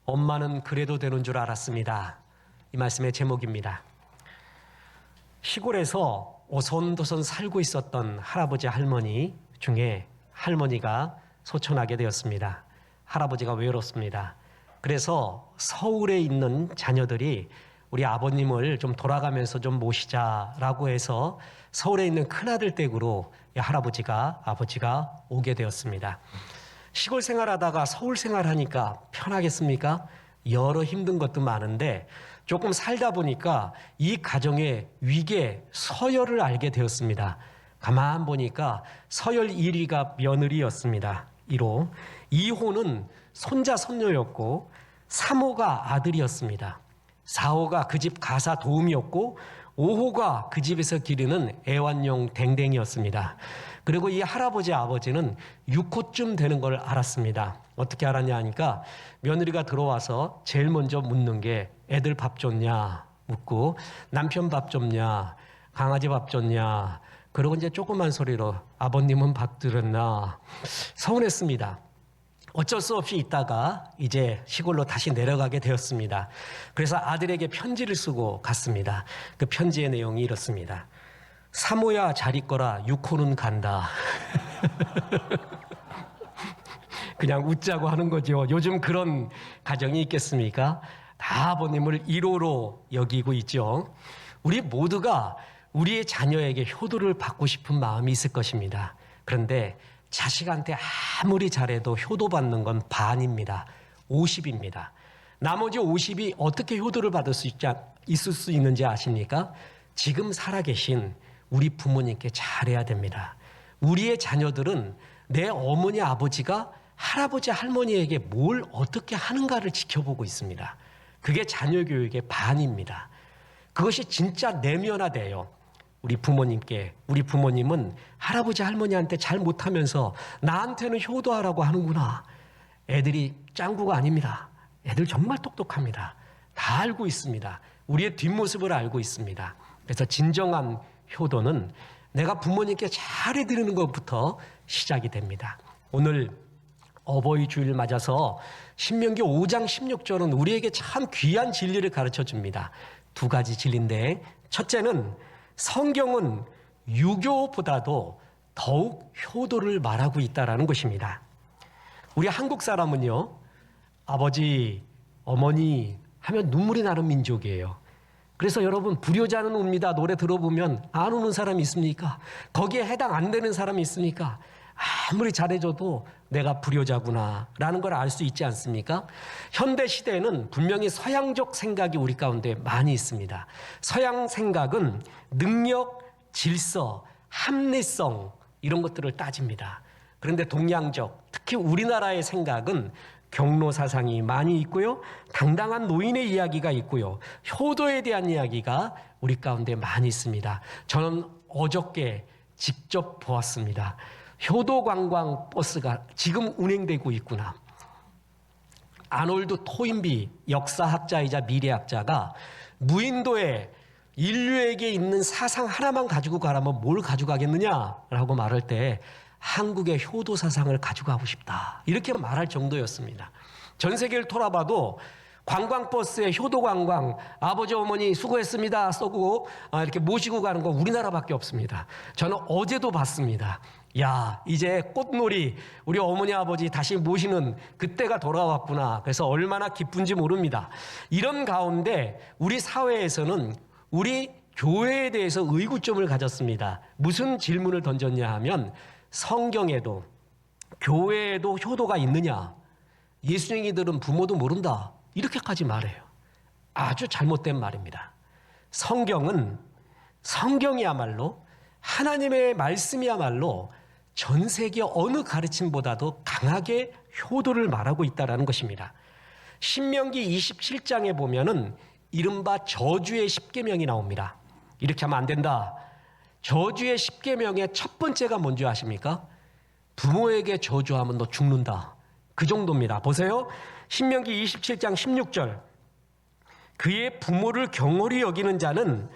엄마는 그래도 되는 줄 알았습니다. 이 말씀의 제목입니다. 시골에서 오손도손 살고 있었던 할아버지 할머니 중에 할머니가 소천하게 되었습니다. 할아버지가 외롭습니다. 그래서 서울에 있는 자녀들이 우리 아버님을 좀 돌아가면서 좀 모시자라고 해서 서울에 있는 큰아들 댁으로 아버지가 오게 되었습니다. 시골 생활하다가 서울 생활하니까 편하겠습니까? 여러 힘든 것도 많은데 조금 살다 보니까 이 가정의 위계 서열을 알게 되었습니다. 가만 보니까 서열 1위가 며느리였습니다. 1호. 2호는 손자 손녀였고 3호가 아들이었습니다. 4호가 그 집 가사 도우미였고 5호가 그 집에서 기르는 애완용 댕댕이였습니다. 그리고 이 할아버지 아버지는 6호쯤 되는 걸 알았습니다. 어떻게 알았냐 하니까 며느리가 들어와서 제일 먼저 묻는 게 애들 밥 줬냐 묻고 남편 밥 줬냐 강아지 밥 줬냐 그리고 이제 조그만 소리로 아버님은 밥 드렸나 서운했습니다. 어쩔 수 없이 있다가 이제 시골로 다시 내려가게 되었습니다. 그래서 아들에게 편지를 쓰고 갔습니다. 그 편지의 내용이 이렇습니다. 3호야 잘 있거라 6호는 간다. 그냥 웃자고 하는 거죠. 요즘 그런 가정이 있겠습니까? 다 아버님을 1호로 여기고 있죠. 우리 모두가 우리의 자녀에게 효도를 받고 싶은 마음이 있을 것입니다. 그런데 자식한테 아무리 잘해도 효도받는 건 반입니다. 50입니다. 나머지 50이 어떻게 효도를 받을 수 있을 수 있는지 아십니까? 지금 살아계신 우리 부모님께 잘해야 됩니다. 우리의 자녀들은 내 어머니 아버지가 할아버지 할머니에게 뭘 어떻게 하는가를 지켜보고 있습니다. 그게 자녀 교육의 반입니다. 그것이 진짜 내면화돼요. 우리 부모님은 할아버지 할머니한테 잘 못하면서 나한테는 효도하라고 하는구나. 애들이 짱구가 아닙니다. 애들 정말 똑똑합니다. 다 알고 있습니다. 우리의 뒷모습을 알고 있습니다. 그래서 진정한 효도는 내가 부모님께 잘해드리는 것부터 시작이 됩니다. 오늘 어버이 주일 맞아서 신명기 5장 16절은 우리에게 참 귀한 진리를 가르쳐 줍니다. 두 가지 진리인데 첫째는 성경은 유교보다도 더욱 효도를 말하고 있다는 것입니다. 우리 한국 사람은요, 아버지, 어머니 하면 눈물이 나는 민족이에요. 그래서 여러분 불효자는 웁니다 노래 들어보면 안 우는 사람이 있습니까? 거기에 해당 안 되는 사람이 있습니까? 아무리 잘해줘도 내가 불효자구나 라는 걸 알 수 있지 않습니까? 현대 시대에는 분명히 서양적 생각이 우리 가운데 많이 있습니다. 서양 생각은 능력, 질서, 합리성 이런 것들을 따집니다. 그런데 동양적, 특히 우리나라의 생각은 경로 사상이 많이 있고요. 당당한 노인의 이야기가 있고요. 효도에 대한 이야기가 우리 가운데 많이 있습니다. 저는 어저께 직접 보았습니다. 효도 관광 버스가 지금 운행되고 있구나. 아놀드 토인비 역사학자이자 미래학자가 무인도에 인류에게 있는 사상 하나만 가지고 가라면 뭘 가져가겠느냐라고 말할 때 한국의 효도 사상을 가져가고 싶다. 이렇게 말할 정도였습니다. 전 세계를 돌아봐도 관광버스에 효도관광, 아버지 어머니 수고했습니다 써고 이렇게 모시고 가는 거 우리나라밖에 없습니다. 저는 어제도 봤습니다. 야, 이제 꽃놀이 우리 어머니 아버지 다시 모시는 그때가 돌아왔구나. 그래서 얼마나 기쁜지 모릅니다. 이런 가운데 우리 사회에서는 우리 교회에 대해서 의구점을 가졌습니다. 무슨 질문을 던졌냐 하면 성경에도 교회에도 효도가 있느냐? 예수쟁이들은 부모도 모른다. 이렇게까지 말해요. 아주 잘못된 말입니다. 성경이야말로 하나님의 말씀이야말로 전 세계 어느 가르침보다도 강하게 효도를 말하고 있다는 것입니다. 신명기 27장에 보면은 이른바 저주의 10계명이 나옵니다. 이렇게 하면 안 된다. 저주의 10계명의 첫 번째가 뭔지 아십니까? 부모에게 저주하면 너 죽는다. 그 정도입니다. 보세요. 신명기 27장 16절. 그의 부모를 경홀히 여기는 자는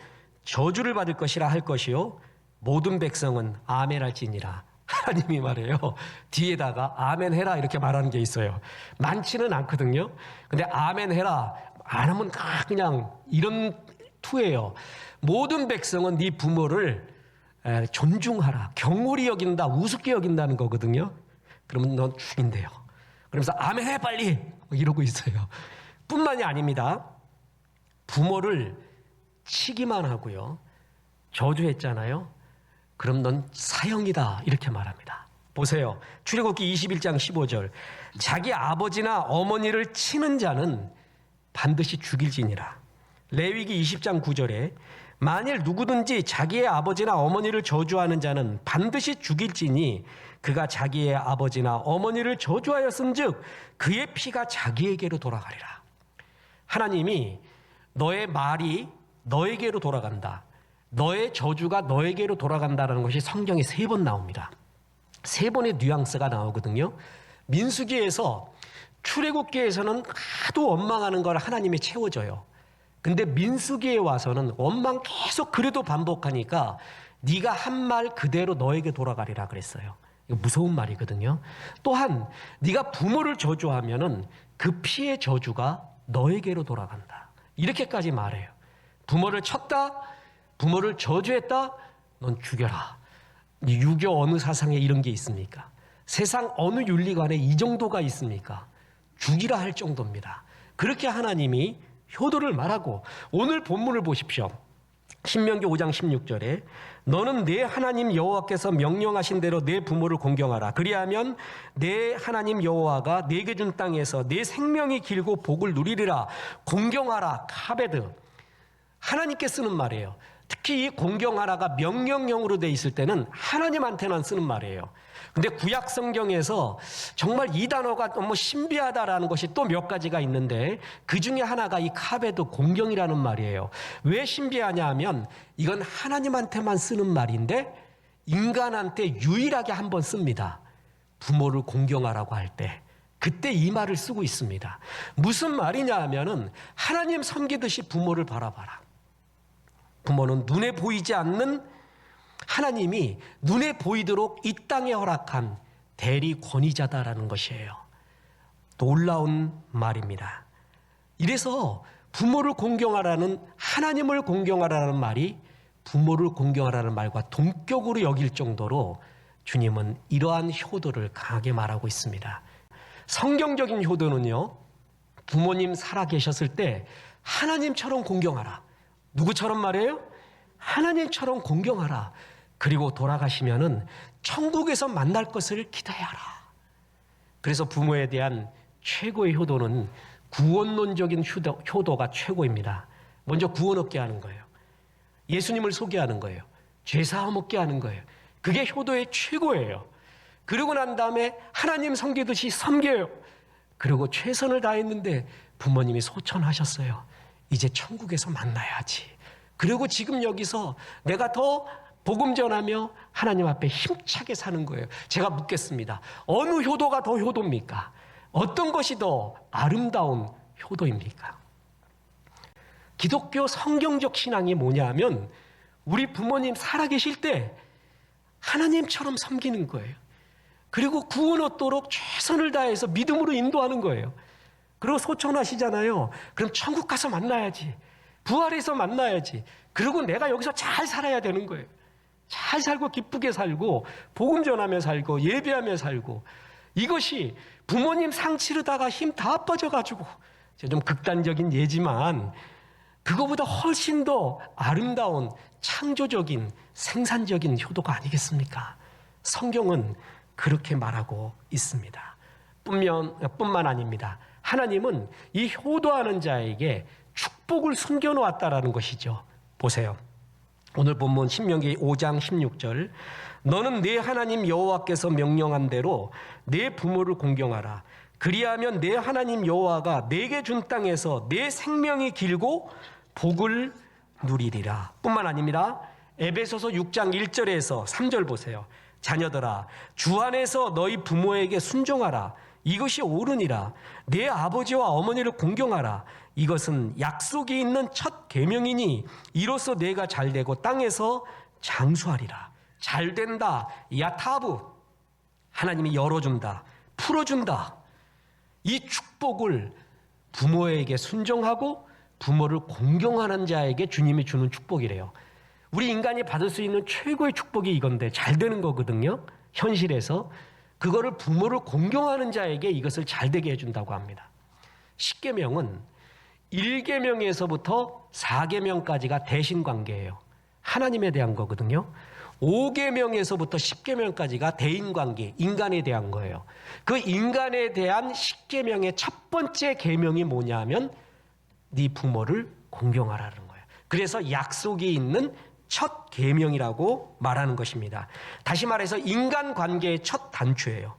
저주를 받을 것이라 할 것이요 모든 백성은 아멘할지니라. 하나님이 말해요. 뒤에다가 아멘 해라 이렇게 말하는 게 있어요. 많지는 않거든요. 근데 아멘 해라 안 하면 다 그냥 이런 투예요. 모든 백성은 네 부모를 존중하라, 경홀히 여긴다, 우습게 여긴다는 거거든요. 그러면 넌 죽인대요. 그러면서 아멘 해 빨리 이러고 있어요. 뿐만이 아닙니다. 부모를 치기만 하고요, 저주했잖아요. 그럼 넌 사형이다 이렇게 말합니다. 보세요. 출애굽기 21장 15절. 자기 아버지나 어머니를 치는 자는 반드시 죽일지니라. 레위기 20장 9절에 만일 누구든지 자기의 아버지나 어머니를 저주하는 자는 반드시 죽일지니 그가 자기의 아버지나 어머니를 저주하였은즉 그의 피가 자기에게로 돌아가리라. 하나님이 너의 말이 너에게로 돌아간다, 너의 저주가 너에게로 돌아간다는 것이 성경에 3번 나옵니다. 3번의 뉘앙스가 나오거든요. 민수기에서, 출애굽기에서는 하도 원망하는 걸 하나님이 채워줘요. 근데 민수기에 와서는 원망 계속 그래도 반복하니까 네가 한 말 그대로 너에게 돌아가리라 그랬어요. 이거 무서운 말이거든요. 또한 네가 부모를 저주하면은 그 피의 저주가 너에게로 돌아간다, 이렇게까지 말해요. 부모를 쳤다, 부모를 저주했다, 넌 죽여라. 유교 어느 사상에 이런 게 있습니까? 세상 어느 윤리관에 이 정도가 있습니까? 죽이라 할 정도입니다. 그렇게 하나님이 효도를 말하고, 오늘 본문을 보십시오. 신명기 5장 16절에 너는 내 하나님 여호와께서 명령하신 대로 내 부모를 공경하라. 그리하면 내 하나님 여호와가 내게 준 땅에서 내 생명이 길고 복을 누리리라. 공경하라, 카베드. 하나님께 쓰는 말이에요. 특히 이 공경하라가 명령형으로 돼 있을 때는 하나님한테만 쓰는 말이에요. 근데 구약 성경에서 정말 이 단어가 너무 신비하다라는 것이 또 몇 가지가 있는데 그 중에 하나가 이 카베드, 공경이라는 말이에요. 왜 신비하냐 하면 이건 하나님한테만 쓰는 말인데 인간한테 유일하게 한 번 씁니다. 부모를 공경하라고 할 때 그때 이 말을 쓰고 있습니다. 무슨 말이냐 하면은 하나님 섬기듯이 부모를 바라봐라. 부모는 눈에 보이지 않는 하나님이 눈에 보이도록 이 땅에 허락한 대리 권위자다라는 것이에요. 놀라운 말입니다. 이래서 부모를 공경하라는, 하나님을 공경하라는 말이 부모를 공경하라는 말과 동격으로 여길 정도로 주님은 이러한 효도를 강하게 말하고 있습니다. 성경적인 효도는요, 부모님 살아계셨을 때 하나님처럼 공경하라. 누구처럼 말해요? 하나님처럼 공경하라. 그리고 돌아가시면은 천국에서 만날 것을 기대하라. 그래서 부모에 대한 최고의 효도는 구원론적인 효도가 최고입니다. 먼저 구원 얻게 하는 거예요. 예수님을 소개하는 거예요. 죄사함 얻게 하는 거예요. 그게 효도의 최고예요. 그러고 난 다음에 하나님 섬기듯이 섬겨요. 그리고 최선을 다했는데 부모님이 소천하셨어요. 이제 천국에서 만나야지. 그리고 지금 여기서 내가 더 복음 전하며 하나님 앞에 힘차게 사는 거예요. 제가 묻겠습니다. 어느 효도가 더 효도입니까? 어떤 것이 더 아름다운 효도입니까? 기독교 성경적 신앙이 뭐냐면 우리 부모님 살아계실 때 하나님처럼 섬기는 거예요. 그리고 구원 얻도록 최선을 다해서 믿음으로 인도하는 거예요. 그리고 소천하시잖아요. 그럼 천국 가서 만나야지. 부활해서 만나야지. 그리고 내가 여기서 잘 살아야 되는 거예요. 잘 살고 기쁘게 살고 복음 전하며 살고 예배하며 살고, 이것이 부모님 상 치르다가 힘 다 빠져가지고, 좀 극단적인 예지만 그거보다 훨씬 더 아름다운 창조적인 생산적인 효도가 아니겠습니까? 성경은 그렇게 말하고 있습니다. 뿐만 아닙니다. 하나님은 이 효도하는 자에게 축복을 숨겨놓았다라는 것이죠. 보세요. 오늘 본문 신명기 5장 16절. 너는 내 하나님 여호와께서 명령한 대로 내 부모를 공경하라. 그리하면 내 하나님 여호와가 내게 준 땅에서 내 생명이 길고 복을 누리리라. 뿐만 아닙니다. 에베소서 6장 1절에서 3절 보세요. 자녀들아, 주 안에서 너희 부모에게 순종하라. 이것이 옳으니라. 내 아버지와 어머니를 공경하라. 이것은 약속이 있는 첫 계명이니 이로써 내가 잘되고 땅에서 장수하리라. 잘된다, 야타브, 하나님이 열어준다, 풀어준다. 이 축복을 부모에게 순종하고 부모를 공경하는 자에게 주님이 주는 축복이래요. 우리 인간이 받을 수 있는 최고의 축복이 이건데 잘 되는 거거든요. 현실에서. 그거를 부모를 공경하는 자에게 이것을 잘 되게 해준다고 합니다. 십계명은 1계명에서부터 4계명까지가 대신관계예요. 하나님에 대한 거거든요. 5계명에서부터 10계명까지가 대인관계, 인간에 대한 거예요. 그 인간에 대한 10계명의 첫 번째 계명이 뭐냐면 네 부모를 공경하라는 거예요. 그래서 약속이 있는 첫 계명이라고 말하는 것입니다. 다시 말해서 인간관계의 첫 단추예요.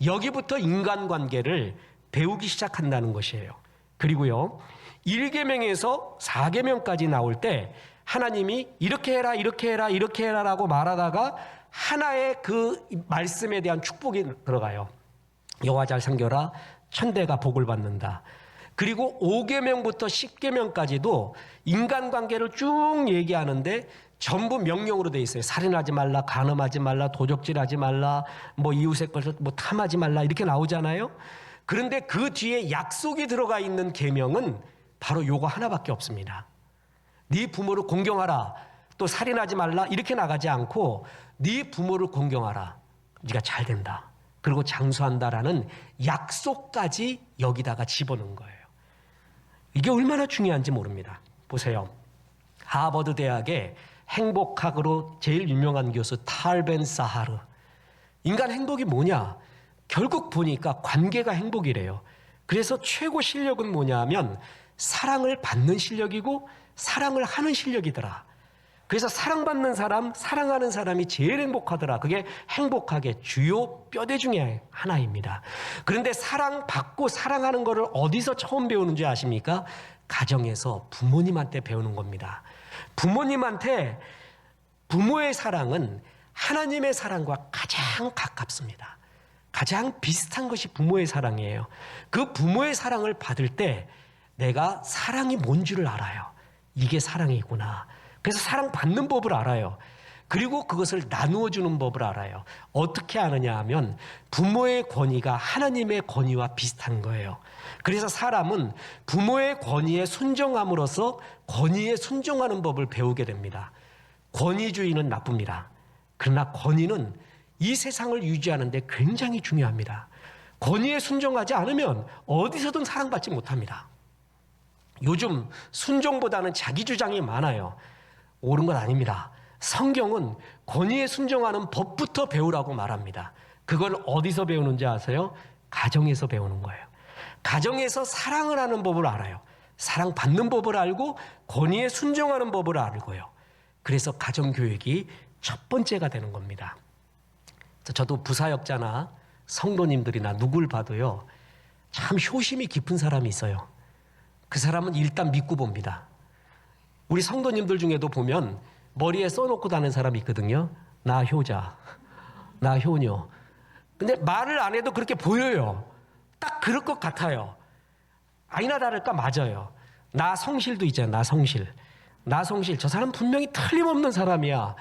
여기부터 인간관계를 배우기 시작한다는 것이에요. 그리고요, 1계명에서 4계명까지 나올 때 하나님이 이렇게 해라, 이렇게 해라, 이렇게 해라라고 말하다가 하나의 그 말씀에 대한 축복이 들어가요. 여호와 잘 섬겨라, 천대가 복을 받는다. 그리고 5계명부터 10계명까지도 인간관계를 쭉 얘기하는데 전부 명령으로 돼 있어요. 살인하지 말라, 간음하지 말라, 도적질하지 말라, 뭐 이웃의 것을 뭐 탐하지 말라 이렇게 나오잖아요. 그런데 그 뒤에 약속이 들어가 있는 계명은 바로 요거 하나밖에 없습니다. 네 부모를 공경하라, 또 살인하지 말라 이렇게 나가지 않고 네 부모를 공경하라, 네가 잘 된다, 그리고 장수한다라는 약속까지 여기다가 집어넣은 거예요. 이게 얼마나 중요한지 모릅니다. 보세요. 하버드 대학의 행복학으로 제일 유명한 교수 탈 벤 사하르. 인간 행복이 뭐냐? 결국 보니까 관계가 행복이래요. 그래서 최고 실력은 뭐냐 하면 사랑을 받는 실력이고 사랑을 하는 실력이더라. 그래서 사랑받는 사람, 사랑하는 사람이 제일 행복하더라. 그게 행복학의 주요 뼈대 중에 하나입니다. 그런데 사랑받고 사랑하는 거를 어디서 처음 배우는지 아십니까? 가정에서 부모님한테 배우는 겁니다. 부모님한테, 부모의 사랑은 하나님의 사랑과 가장 가깝습니다. 가장 비슷한 것이 부모의 사랑이에요. 그 부모의 사랑을 받을 때 내가 사랑이 뭔 줄을 알아요. 이게 사랑이구나. 그래서 사랑받는 법을 알아요. 그리고 그것을 나누어 주는 법을 알아요. 어떻게 아느냐 하면 부모의 권위가 하나님의 권위와 비슷한 거예요. 그래서 사람은 부모의 권위에 순종함으로써 권위에 순종하는 법을 배우게 됩니다. 권위주의는 나쁩니다. 그러나 권위는 이 세상을 유지하는 데 굉장히 중요합니다. 권위에 순종하지 않으면 어디서든 사랑받지 못합니다. 요즘 순종보다는 자기 주장이 많아요. 옳은 건 아닙니다. 성경은 권위에 순종하는 법부터 배우라고 말합니다. 그걸 어디서 배우는지 아세요? 가정에서 배우는 거예요. 가정에서 사랑을 하는 법을 알아요. 사랑받는 법을 알고 권위에 순종하는 법을 알고요. 그래서 가정교육이 첫 번째가 되는 겁니다. 저도 부사역자나 성도님들이나 누굴 봐도요, 참 효심이 깊은 사람이 있어요. 그 사람은 일단 믿고 봅니다. 우리 성도님들 중에도 보면 머리에 써놓고 다니는 사람이 있거든요. 나 효자, 나 효녀. 근데 말을 안 해도 그렇게 보여요. 딱 그럴 것 같아요. 아니나 다를까 맞아요. 나 성실도 있잖아요. 나 성실. 나 성실. 저 사람 분명히 틀림없는 사람이야.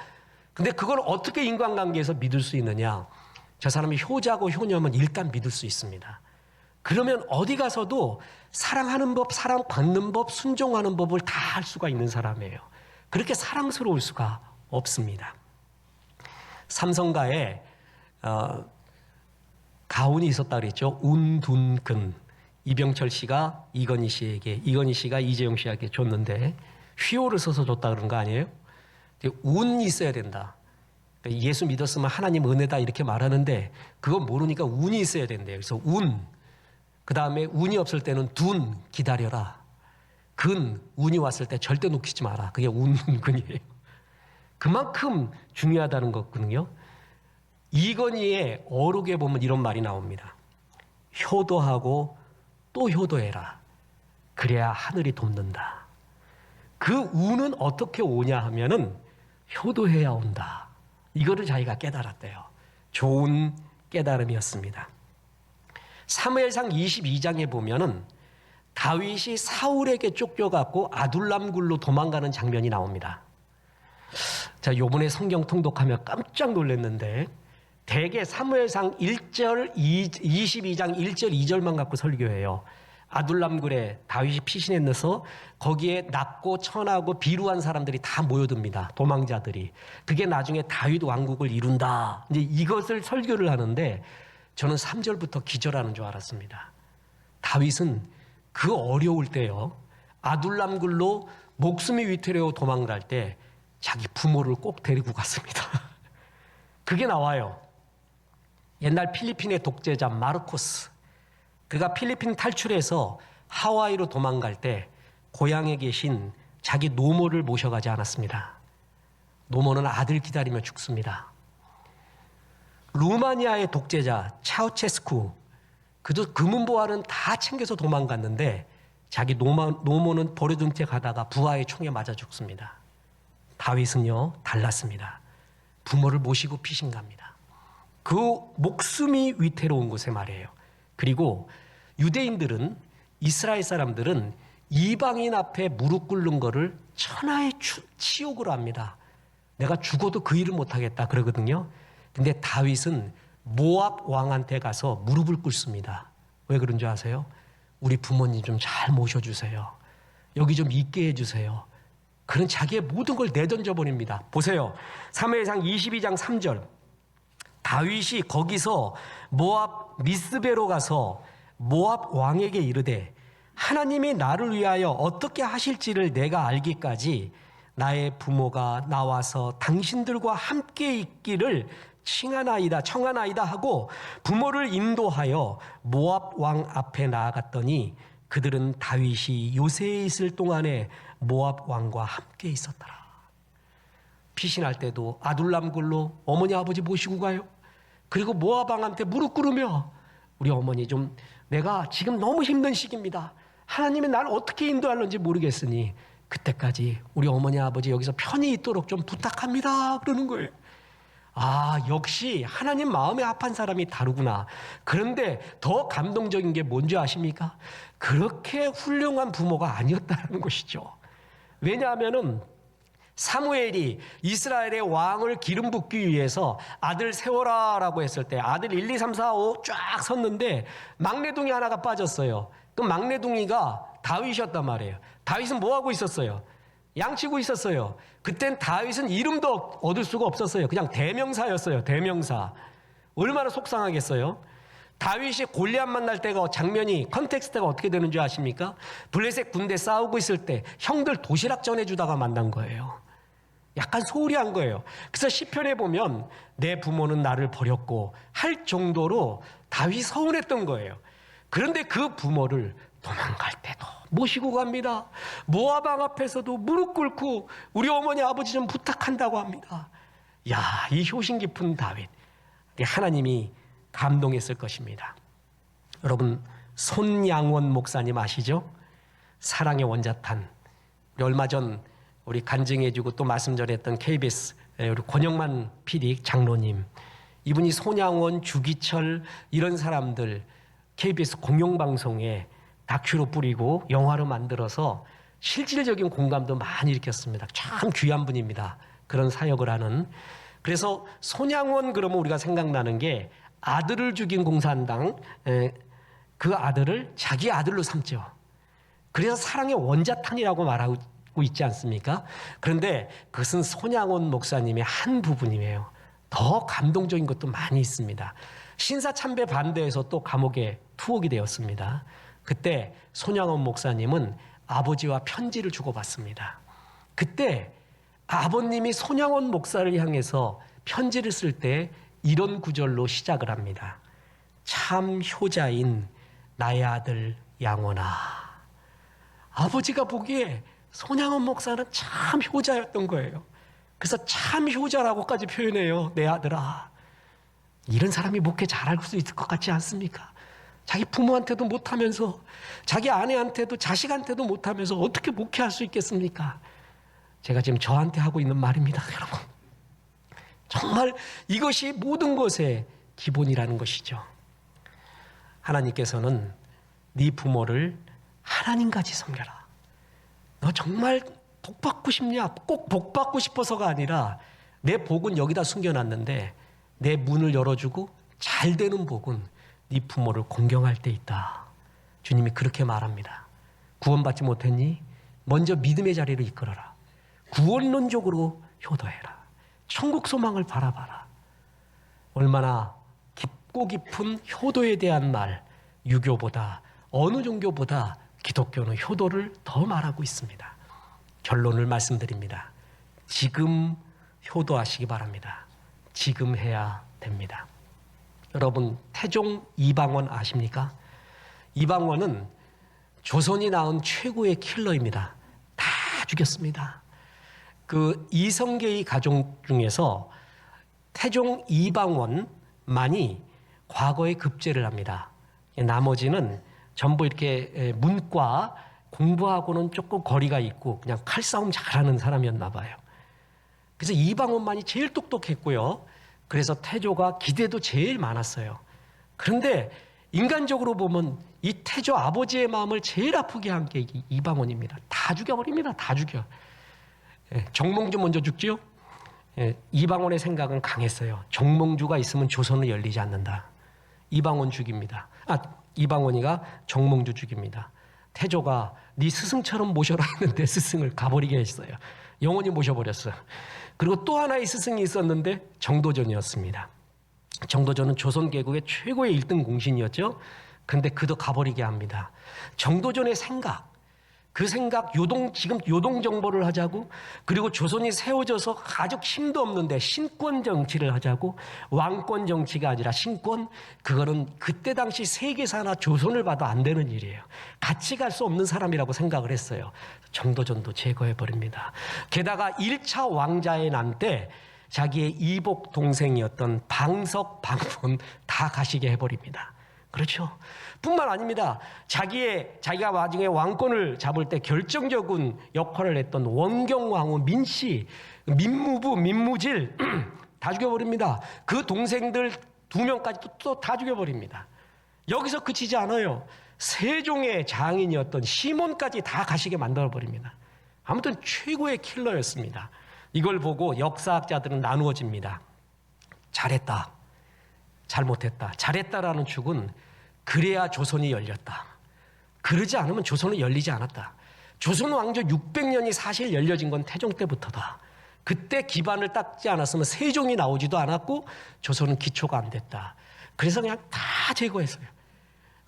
근데 그걸 어떻게 인간관계에서 믿을 수 있느냐? 저 사람이 효자고 효녀면 일단 믿을 수 있습니다. 그러면 어디 가서도 사랑하는 법, 사랑받는 법, 순종하는 법을 다 할 수가 있는 사람이에요. 그렇게 사랑스러울 수가 없습니다. 삼성가에 가훈이 있었다 그랬죠. 운둔근. 이병철 씨가 이건희 씨에게, 이건희 씨가 이재용 씨에게 줬는데 휘호를 써서 줬다 그런 거 아니에요? 운이 있어야 된다. 예수 믿었으면 하나님 은혜다 이렇게 말하는데 그건 모르니까 운이 있어야 된대요. 그래서 운, 그 다음에 운이 없을 때는 둔, 기다려라. 근, 운이 왔을 때 절대 놓치지 마라. 그게 운근이에요. 그만큼 중요하다는 거거든요. 이건희의 어록에 보면 이런 말이 나옵니다. 효도하고 또 효도해라. 그래야 하늘이 돕는다. 그 운은 어떻게 오냐 하면은 효도해야 온다. 이거를 자기가 깨달았대요. 좋은 깨달음이었습니다. 사무엘상 22장에 보면은 다윗이 사울에게 쫓겨갖고 아둘람 굴로 도망가는 장면이 나옵니다. 자, 요번에 성경 통독하며 깜짝 놀랐는데 대개 사무엘상 1절 22장 1절 2절만 갖고 설교해요. 아둘람굴에 다윗이 피신해 넣어서 거기에 낫고 천하고 비루한 사람들이 다 모여듭니다. 도망자들이. 그게 나중에 다윗 왕국을 이룬다. 이제 이것을 설교를 하는데 저는 3절부터 기절하는 줄 알았습니다. 다윗은 그 어려울 때요. 아둘람굴로 목숨이 위태로워 도망갈 때 자기 부모를 꼭 데리고 갔습니다. 그게 나와요. 옛날 필리핀의 독재자 마르코스. 그가 필리핀 탈출해서 하와이로 도망갈 때 고향에 계신 자기 노모를 모셔가지 않았습니다. 노모는 아들 기다리며 죽습니다. 루마니아의 독재자 차우체스쿠. 그도 금은보화는 다 챙겨서 도망갔는데 자기 노모는 버려둔 채 가다가 부하의 총에 맞아 죽습니다. 다윗은요 달랐습니다. 부모를 모시고 피신 갑니다. 그 목숨이 위태로운 곳에 말이에요. 그리고 유대인들은, 이스라엘 사람들은 이방인 앞에 무릎 꿇는 거를 천하의 치욕으로 합니다. 내가 죽어도 그 일을 못하겠다 그러거든요. 근데 다윗은 모압 왕한테 가서 무릎을 꿇습니다. 왜 그런 줄 아세요? 우리 부모님 좀 잘 모셔주세요. 여기 좀 있게 해주세요. 그런 자기의 모든 걸 내던져 버립니다. 보세요. 사무엘상 22장 3절. 다윗이 거기서 모압 미스베로 가서 모압 왕에게 이르되 하나님이 나를 위하여 어떻게 하실지를 내가 알기까지 나의 부모가 나와서 당신들과 함께 있기를 청하나이다 하고 부모를 인도하여 모압 왕 앞에 나아갔더니 그들은 다윗이 요새에 있을 동안에 모압 왕과 함께 있었더라. 피신할 때도 아둘람굴로 어머니 아버지 모시고 가요. 그리고 모압 왕한테 무릎 꿇으며 우리 어머니 좀 내가 지금 너무 힘든 시기입니다. 하나님이 나를 어떻게 인도할는지 모르겠으니 그때까지 우리 어머니 아버지 여기서 편히 있도록 좀 부탁합니다. 그러는 거예요. 아, 역시 하나님 마음에 합한 사람이 다르구나. 그런데 더 감동적인 게 뭔지 아십니까? 그렇게 훌륭한 부모가 아니었다는 것이죠. 왜냐하면은 사무엘이 이스라엘의 왕을 기름 붓기 위해서 아들 세워라라고 했을 때 아들 1, 2, 3, 4, 5 쫙 섰는데 막내둥이 하나가 빠졌어요. 그 막내둥이가 다윗이었단 말이에요. 다윗은 뭐 하고 있었어요? 양치고 있었어요. 그땐 다윗은 이름도 얻을 수가 없었어요. 그냥 대명사였어요. 대명사. 얼마나 속상하겠어요? 다윗이 골리앗 만날 때가 장면이 컨텍스트가 어떻게 되는 줄 아십니까? 블레셋 군대 싸우고 있을 때 형들 도시락 전해주다가 만난 거예요. 약간 소홀히 한 거예요. 그래서 시편에 보면 내 부모는 나를 버렸고 할 정도로 다윗이 서운했던 거예요. 그런데 그 부모를 도망갈 때도 모시고 갑니다. 모압 왕 앞에서도 무릎 꿇고 우리 어머니 아버지 좀 부탁한다고 합니다. 야, 이 효심 깊은 다윗. 하나님이 감동했을 것입니다. 여러분, 손양원 목사님 아시죠? 사랑의 원자탄. 우리 얼마 전 우리 간증해주고 또 말씀 전했던 KBS 우리 권영만 PD 장로님, 이분이 손양원, 주기철 이런 사람들 KBS 공영방송에 다큐로 뿌리고 영화로 만들어서 실질적인 공감도 많이 일으켰습니다. 참 귀한 분입니다. 그런 사역을 하는. 그래서 손양원 그러면 우리가 생각나는 게 아들을 죽인 공산당, 그 아들을 자기 아들로 삼죠. 그래서 사랑의 원자탄이라고 말하고 있지 않습니까? 그런데 그것은 손양원 목사님의 한 부분이에요. 더 감동적인 것도 많이 있습니다. 신사참배 반대해서 또 감옥에 투옥이 되었습니다. 그때 손양원 목사님은 아버지와 편지를 주고받습니다. 그때 아버님이 손양원 목사를 향해서 편지를 쓸 때 이런 구절로 시작을 합니다. 참 효자인 나의 아들 양원아. 아버지가 보기에 손양원 목사는 참 효자였던 거예요. 그래서 참 효자라고까지 표현해요. 내 아들아. 이런 사람이 목회 잘할 수 있을 것 같지 않습니까? 자기 부모한테도 못하면서 자기 아내한테도 자식한테도 못하면서 어떻게 목회할 수 있겠습니까? 제가 지금 저한테 하고 있는 말입니다, 여러분. 정말 이것이 모든 것의 기본이라는 것이죠. 하나님께서는 네 부모를 하나님같이 섬겨라. 너 정말 복받고 싶냐? 꼭 복받고 싶어서가 아니라 내 복은 여기다 숨겨놨는데 내 문을 열어주고 잘 되는 복은 네 부모를 공경할 때 있다. 주님이 그렇게 말합니다. 구원받지 못했니? 먼저 믿음의 자리를 이끌어라. 구원론적으로 효도해라. 천국 소망을 바라봐라. 얼마나 깊고 깊은 효도에 대한 말, 유교보다 어느 종교보다 기독교는 효도를 더 말하고 있습니다. 결론을 말씀드립니다. 지금 효도하시기 바랍니다. 지금 해야 됩니다. 여러분, 태종 이방원 아십니까? 이방원은 조선이 낳은 최고의 킬러입니다. 다 죽였습니다. 그 이성계의 가족 중에서 태종 이방원만이 과거에 급제를 합니다. 나머지는 전부 이렇게 문과 공부하고는 조금 거리가 있고 그냥 칼싸움 잘하는 사람이었나 봐요. 그래서 이방원만이 제일 똑똑했고요. 그래서 태조가 기대도 제일 많았어요. 그런데 인간적으로 보면 이 태조 아버지의 마음을 제일 아프게 한 게 이방원입니다. 다 죽여버립니다. 다 죽여. 정몽주 먼저 죽지요. 이방원의 생각은 강했어요. 정몽주가 있으면 조선은 열리지 않는다. 이방원 죽입니다. 이방원이가 정몽주 죽입니다. 태조가 네 스승처럼 모셔라 했는데 스승을 가버리게 했어요. 영원히 모셔버렸어요. 그리고 또 하나의 스승이 있었는데 정도전이었습니다. 정도전은 조선개국의 최고의 1등 공신이었죠. 그런데 그도 가버리게 합니다. 정도전의 생각, 그 생각 지금 요동 정벌을 하자고, 그리고 조선이 세워져서 아주 힘도 없는데 신권 정치를 하자고, 왕권 정치가 아니라 신권, 그거는 그때 당시 세계사나 조선을 봐도 안 되는 일이에요. 같이 갈 수 없는 사람이라고 생각을 했어요. 정도전도 제거해버립니다. 게다가 1차 왕자의 난 때 자기의 이복 동생이었던 방석, 방문 다 가시게 해버립니다. 그렇죠. 뿐만 아닙니다. 자기가 나중에 왕권을 잡을 때 결정적인 역할을 했던 원경왕후 민씨, 민무부, 민무질 다 죽여버립니다. 그 동생들 2명까지 또 다 죽여버립니다. 여기서 그치지 않아요. 세종의 장인이었던 시몬까지 다 가시게 만들어버립니다. 아무튼 최고의 킬러였습니다. 이걸 보고 역사학자들은 나누어집니다. 잘했다, 잘못했다. 잘했다라는 축은 그래야 조선이 열렸다. 그러지 않으면 조선은 열리지 않았다. 조선 왕조 600년이 사실 열려진 건 태종 때부터다. 그때 기반을 닦지 않았으면 세종이 나오지도 않았고 조선은 기초가 안 됐다. 그래서 그냥 다 제거했어요.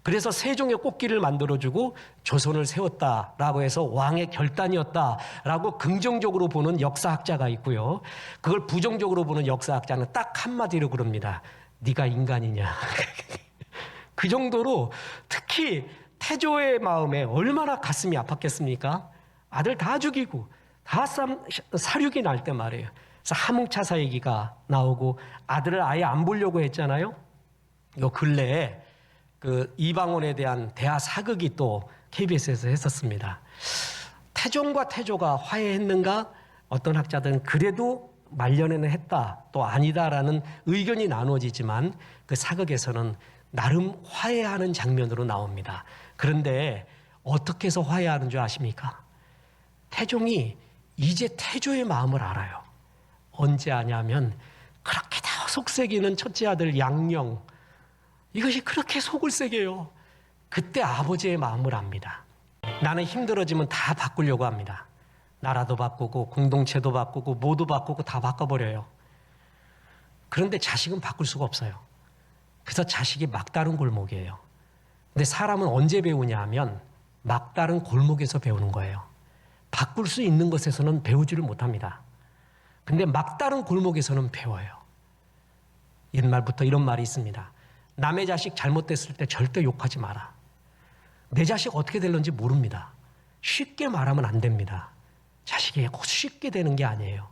그래서 세종의 꽃길을 만들어주고 조선을 세웠다라고 해서 왕의 결단이었다라고 긍정적으로 보는 역사학자가 있고요. 그걸 부정적으로 보는 역사학자는 딱 한마디로 그럽니다. 네가 인간이냐. 그 정도로 특히 태조의 마음에 얼마나 가슴이 아팠겠습니까? 아들 다 죽이고 다 사륙이 날 때 말이에요. 그래서 함흥차사 얘기가 나오고 아들을 아예 안 보려고 했잖아요. 요 근래에 그 이방원에 대한 대하 사극이 또 KBS에서 했었습니다. 태종과 태조가 화해했는가? 어떤 학자들은 그래도 말년에는 했다, 또 아니다라는 의견이 나누어지지만 그 사극에서는 나름 화해하는 장면으로 나옵니다. 그런데 어떻게 해서 화해하는 줄 아십니까? 태종이 이제 태조의 마음을 알아요. 언제 아냐면 그렇게 다 속색이는 첫째 아들 양령, 이것이 그렇게 속을 새겨요. 그때 아버지의 마음을 압니다. 나는 힘들어지면 다 바꾸려고 합니다. 나라도 바꾸고 공동체도 바꾸고 모두 바꾸고 다 바꿔버려요. 그런데 자식은 바꿀 수가 없어요. 그래서 자식이 막다른 골목이에요. 근데 사람은 언제 배우냐 하면 막다른 골목에서 배우는 거예요. 바꿀 수 있는 것에서는 배우지를 못합니다. 근데 막다른 골목에서는 배워요. 옛말부터 이런 말이 있습니다. 남의 자식 잘못됐을 때 절대 욕하지 마라. 내 자식 어떻게 될는지 모릅니다. 쉽게 말하면 안 됩니다. 자식이 쉽게 되는 게 아니에요.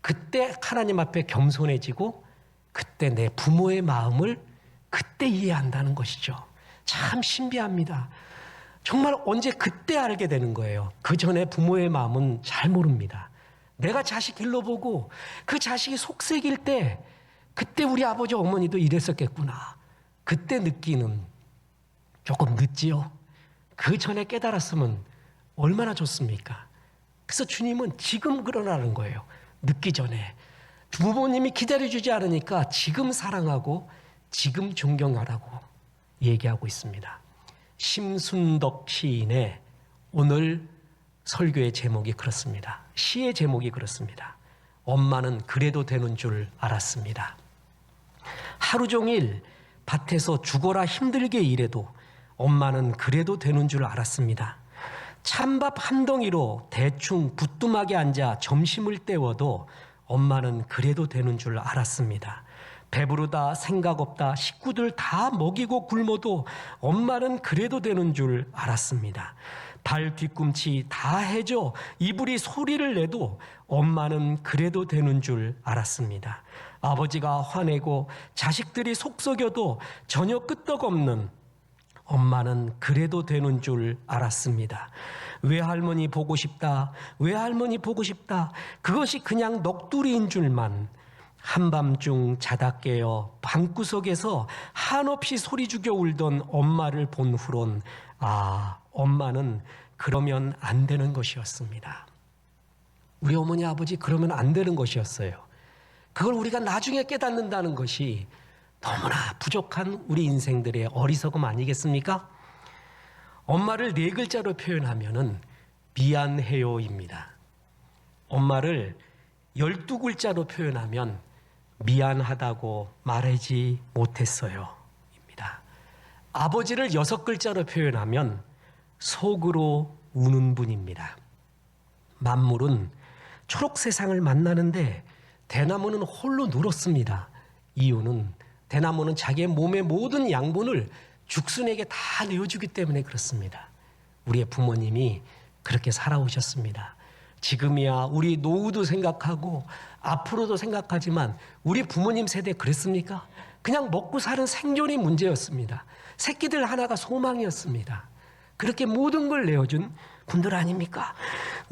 그때 하나님 앞에 겸손해지고 그때 내 부모의 마음을 그때 이해한다는 것이죠. 참 신비합니다. 정말 언제 그때 알게 되는 거예요. 그 전에 부모의 마음은 잘 모릅니다. 내가 자식 길러보고 그 자식이 속색일 때 그때 우리 아버지 어머니도 이랬었겠구나. 그때 느끼는 조금 늦지요. 그 전에 깨달았으면 얼마나 좋습니까? 그래서 주님은 지금 그러라는 거예요. 늦기 전에 부모님이 기다려주지 않으니까 지금 사랑하고 지금 존경하라고 얘기하고 있습니다. 심순덕 시인의 오늘 설교의 제목이 그렇습니다. 시의 제목이 그렇습니다. 엄마는 그래도 되는 줄 알았습니다. 하루 종일 밭에서 죽어라 힘들게 일해도 엄마는 그래도 되는 줄 알았습니다. 찬밥 한 덩이로 대충 부뚜막에 앉아 점심을 때워도 엄마는 그래도 되는 줄 알았습니다. 배부르다 생각 없다 식구들 다 먹이고 굶어도 엄마는 그래도 되는 줄 알았습니다. 발 뒤꿈치 다 해줘 이불이 소리를 내도 엄마는 그래도 되는 줄 알았습니다. 아버지가 화내고 자식들이 속썩여도 전혀 끄떡없는 엄마는 그래도 되는 줄 알았습니다. 외할머니 보고 싶다, 외할머니 보고 싶다. 그것이 그냥 넋두리인 줄만. 한밤중 자다 깨어 방구석에서 한없이 소리 죽여 울던 엄마를 본 후론 엄마는 그러면 안 되는 것이었습니다. 우리 어머니 아버지 그러면 안 되는 것이었어요. 그걸 우리가 나중에 깨닫는다는 것이 너무나 부족한 우리 인생들의 어리석음 아니겠습니까? 엄마를 4글자로 표현하면은 미안해요입니다. 엄마를 12글자로 표현하면 미안하다고 말하지 못했어요 입니다. 아버지를 6글자로 표현하면 속으로 우는 분입니다. 만물은 초록 세상을 만나는데 대나무는 홀로 누렇습니다. 이유는 대나무는 자기의 몸의 모든 양분을 죽순에게 다 내어주기 때문에 그렇습니다. 우리의 부모님이 그렇게 살아오셨습니다. 지금이야 우리 노후도 생각하고 앞으로도 생각하지만 우리 부모님 세대 그랬습니까? 그냥 먹고 사는 생존이 문제였습니다. 새끼들 하나가 소망이었습니다. 그렇게 모든 걸 내어준 분들 아닙니까?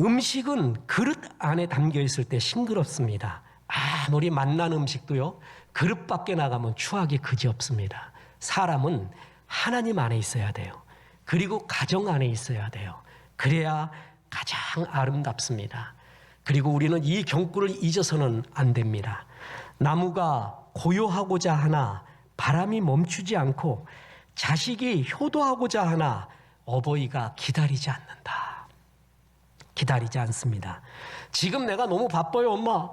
음식은 그릇 안에 담겨 있을 때 싱그럽습니다. 아무리 맛난 음식도요, 그릇 밖에 나가면 추하기 그지없습니다. 사람은 하나님 안에 있어야 돼요. 그리고 가정 안에 있어야 돼요. 그래야 가장 아름답습니다. 그리고 우리는 이 경구를 잊어서는 안 됩니다. 나무가 고요하고자 하나 바람이 멈추지 않고 자식이 효도하고자 하나 어버이가 기다리지 않는다. 기다리지 않습니다. 지금 내가 너무 바빠요, 엄마.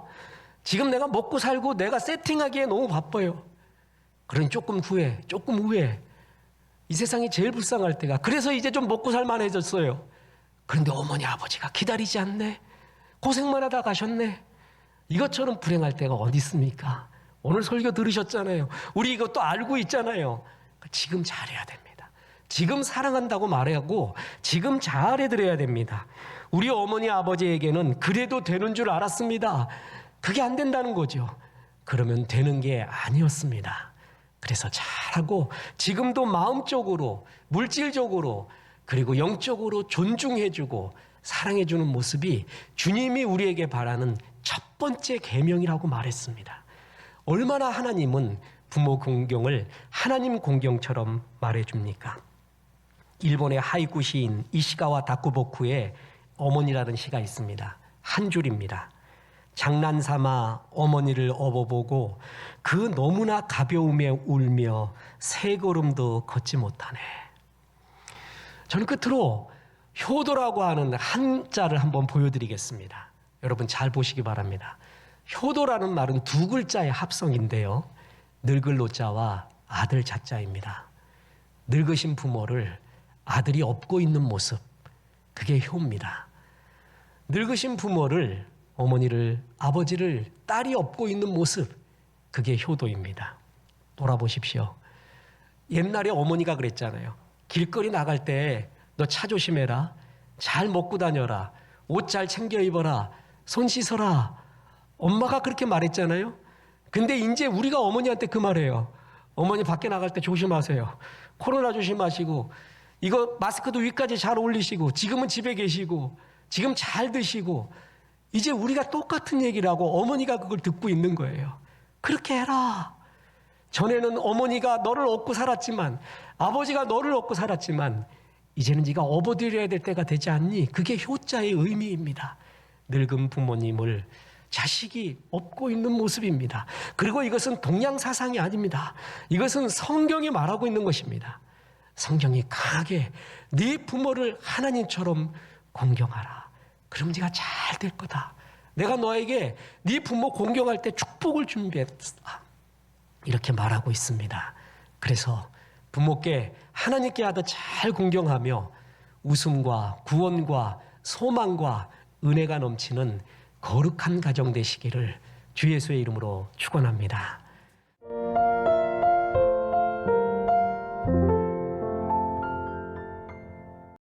지금 내가 먹고 살고 내가 세팅하기에 너무 바빠요. 그러니 조금 후에 이 세상이 제일 불쌍할 때가, 그래서 이제 좀 먹고 살만해졌어요. 그런데 어머니 아버지가 기다리지 않네. 고생만 하다 가셨네. 이것처럼 불행할 때가 어디 있습니까? 오늘 설교 들으셨잖아요. 우리 이것도 알고 있잖아요. 지금 잘해야 됩니다. 지금 사랑한다고 말하고 지금 잘해드려야 됩니다. 우리 어머니 아버지에게는 그래도 되는 줄 알았습니다. 그게 안 된다는 거죠. 그러면 되는 게 아니었습니다. 그래서 잘하고 지금도 마음적으로, 물질적으로, 그리고 영적으로 존중해주고 사랑해주는 모습이 주님이 우리에게 바라는 첫 번째 계명이라고 말했습니다. 얼마나 하나님은 부모 공경을 하나님 공경처럼 말해줍니까? 일본의 하이쿠 시인 이시가와 다쿠보쿠의 어머니라는 시가 있습니다. 한 줄입니다. 장난삼아 어머니를 업어보고 그 너무나 가벼움에 울며 세 걸음도 걷지 못하네. 저는 끝으로 효도라고 하는 한자를 한번 보여드리겠습니다. 여러분 잘 보시기 바랍니다. 효도라는 말은 2글자의 합성인데요. 늙을 노자와 아들 자자입니다. 늙으신 부모를 아들이 업고 있는 모습, 그게 효입니다. 늙으신 부모를, 어머니를, 아버지를 딸이 업고 있는 모습, 그게 효도입니다. 돌아보십시오. 옛날에 어머니가 그랬잖아요. 길거리 나갈 때 너 차 조심해라. 잘 먹고 다녀라. 옷 잘 챙겨 입어라. 손 씻어라. 엄마가 그렇게 말했잖아요. 근데 이제 우리가 어머니한테 그 말해요. 어머니 밖에 나갈 때 조심하세요. 코로나 조심하시고, 이거 마스크도 위까지 잘 올리시고, 지금은 집에 계시고, 지금 잘 드시고, 이제 우리가 똑같은 얘기를 하고 어머니가 그걸 듣고 있는 거예요. 그렇게 해라. 전에는 어머니가 너를 업고 살았지만, 아버지가 너를 업고 살았지만, 이제는 네가 업어드려야 될 때가 되지 않니? 그게 효자의 의미입니다. 늙은 부모님을 자식이 업고 있는 모습입니다. 그리고 이것은 동양사상이 아닙니다. 이것은 성경이 말하고 있는 것입니다. 성경이 강하게 네 부모를 하나님처럼 공경하라. 그럼 네가 잘 될 거다. 내가 너에게 네 부모 공경할 때 축복을 준비했다. 이렇게 말하고 있습니다. 그래서 부모께 하나님께 하듯 잘 공경하며 웃음과 구원과 소망과 은혜가 넘치는 거룩한 가정 되시기를 주 예수의 이름으로 축원합니다.